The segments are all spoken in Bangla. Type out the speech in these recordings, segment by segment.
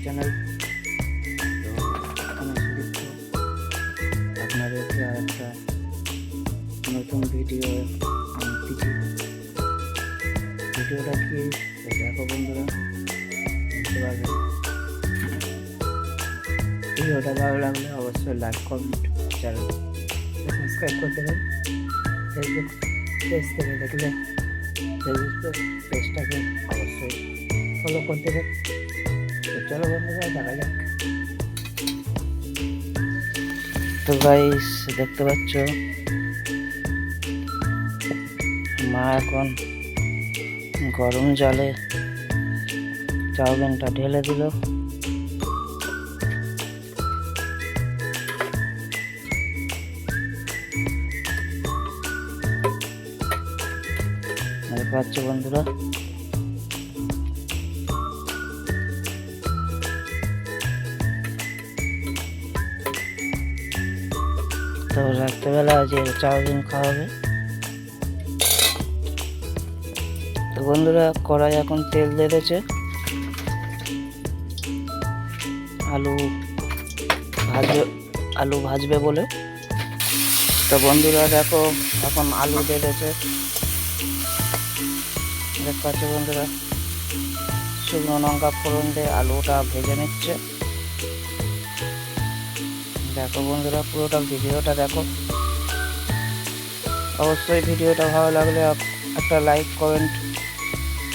চ্যানেল। তো আমি সুদীপ্ত আপনাদেরকে আর একটা নতুন ভিডিও দিচ্ছি। ভিডিওটা কি দেখো বন্ধুরা, বুঝতে পারবে। ভিডিওটা ভালো লাগলে অবশ্যই লাইক কমেন্ট চ্যানেল সাবস্ক্রাইব করতে পারেন। ফেসবুক পেজ থেকে দেখলে ফেসবুক পেজটাকে অবশ্যই ফলো করতে পারেন। তো চলো বন্ধুরা দেখা যাক। তো গাইস দেখতে পাচ্ছ মা এখন গরম জলে চাউমিনটা ঢেলে দিল। দেখতে পাচ্ছ বন্ধুরা, তো রাত্রেবেলা আজ চাউমিন খাওয়াবে। তো বন্ধুরা কড়াই এখন তেল দিয়েছে, আলু ভাজবে বলে। তো বন্ধুরা দেখো এখন আলু দিয়েছে, দেখতে পাচ্ছ বন্ধুরা, শুকনো লঙ্কা ফোড়ন দিয়ে আলুটা ভেজে নিচ্ছে। দেখো বন্ধুরা পুরোটা ভিডিওটা দেখো। অবশ্যই ভিডিওটা ভালো লাগলে একটা লাইক কমেন্ট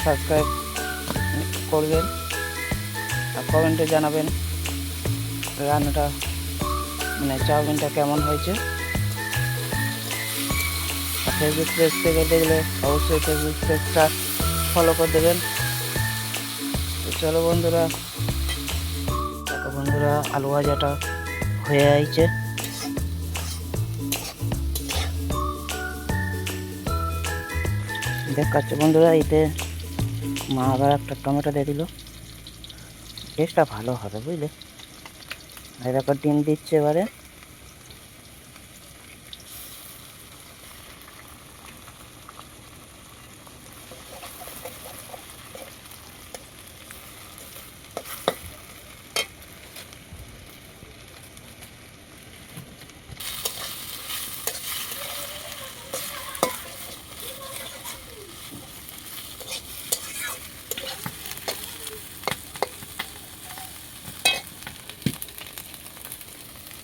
সাবস্ক্রাইব করবেন আর কমেন্টে জানাবেন রান্নাটা মানে চাউমিনটা কেমন হয়েছে। আর ফেসবুক পেজ থেকে দেখলে অবশ্যই ফেসবুক পেজটা ফলো করে দেবেন। তো চলো বন্ধুরা দেখো বন্ধুরা আলু ভাজাটা হয়ে আইছে। দেখাচ্ছে বন্ধুরা এতে মা আবার একটা টমেটো দিয়ে দিল, টেস্টটা ভালো হবে বুঝলে। আর দেখো ডিম দিচ্ছে এবারে।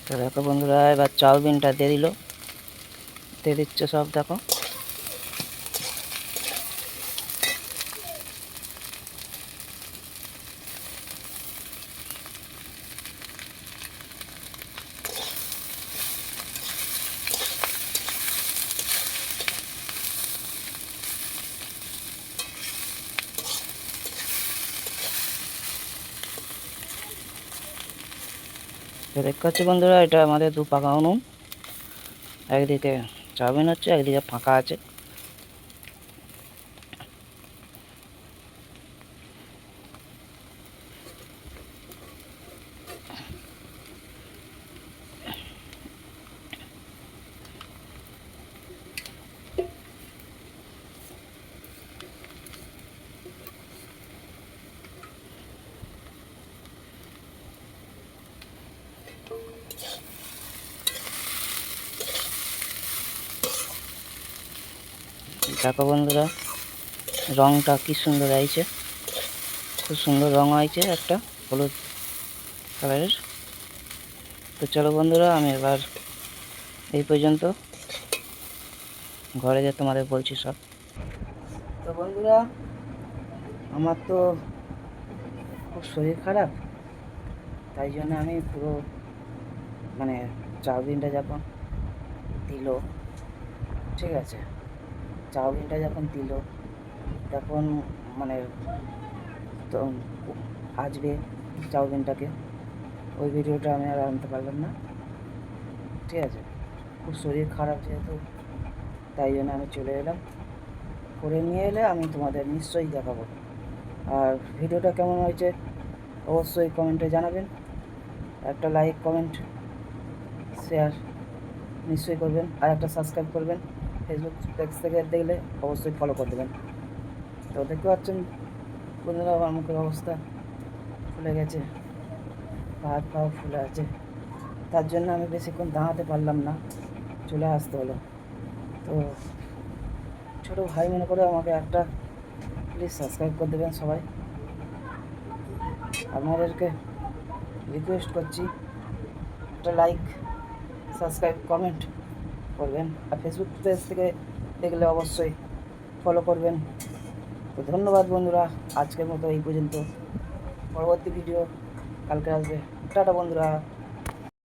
তো দেখো বন্ধুরা এবার চাউমিনটা দিয়ে দিচ্ছে সব দেখো। তো দেখতে পাচ্ছি বন্ধুরা এটা আমাদের দু পাকা উনুন, একদিকে চাউমিন হচ্ছে একদিকে ফাঁকা আছে। দেখো বন্ধুরা রংটা কি সুন্দর আইছে, খুব সুন্দর রং আইছে একটা হলুদ কালারের। তো চলো বন্ধুরা আমি এবার এই পর্যন্ত, ঘরে যে তোমাদের বলছি সব। তো বন্ধুরা আমার তো খুব শরীর খারাপ, তাই জন্য আমি পুরো মানে চাউমিনটা যখন দিল, ঠিক আছে, চাউমিনটা যখন দিল তখন মানে তো আজকে চাউমিনটাকে ওই ভিডিওটা আমি আর আনতে পারলাম না, ঠিক আছে। খুব শরীর খারাপ যেহেতু তাই জন্য আমি চলে এলাম, করে নিয়ে এলে আমি তোমাদের নিশ্চয়ই দেখাবো। আর ভিডিওটা কেমন হয়েছে অবশ্যই কমেন্টে জানাবেন, একটা লাইক কমেন্ট শেয়ার নিশ্চয়ই করবেন, আর একটা সাবস্ক্রাইব করবেন। ফেসবুক পেজ থেকে দেখলে অবশ্যই ফলো করে দেবেন। তো দেখতে পাচ্ছেন বন্ধুরা আমার মুখের অবস্থা ফুলে গেছে। পা হাত পাও ফুলে আছে, তার জন্য আমি বেশিক্ষণ দাঁড়াতে পারলাম না, চলে আসতে হলো। তো ছোটো ভাই মনে করে আমাকে একটা প্লিজ সাবস্ক্রাইব করে দেবেন সবাই। আপনাদেরকে রিকোয়েস্ট করছি, একটা লাইক, সাবস্ক্রাইব, কমেন্ট করবেন। আর ফেসবুক পেজ থেকে দেখলে অবশ্যই ফলো করবেন। তো ধন্যবাদ বন্ধুরা, আজকের মতো এই পর্যন্ত। পরবর্তী ভিডিও কালকে আসবে। টাটা বন্ধুরা।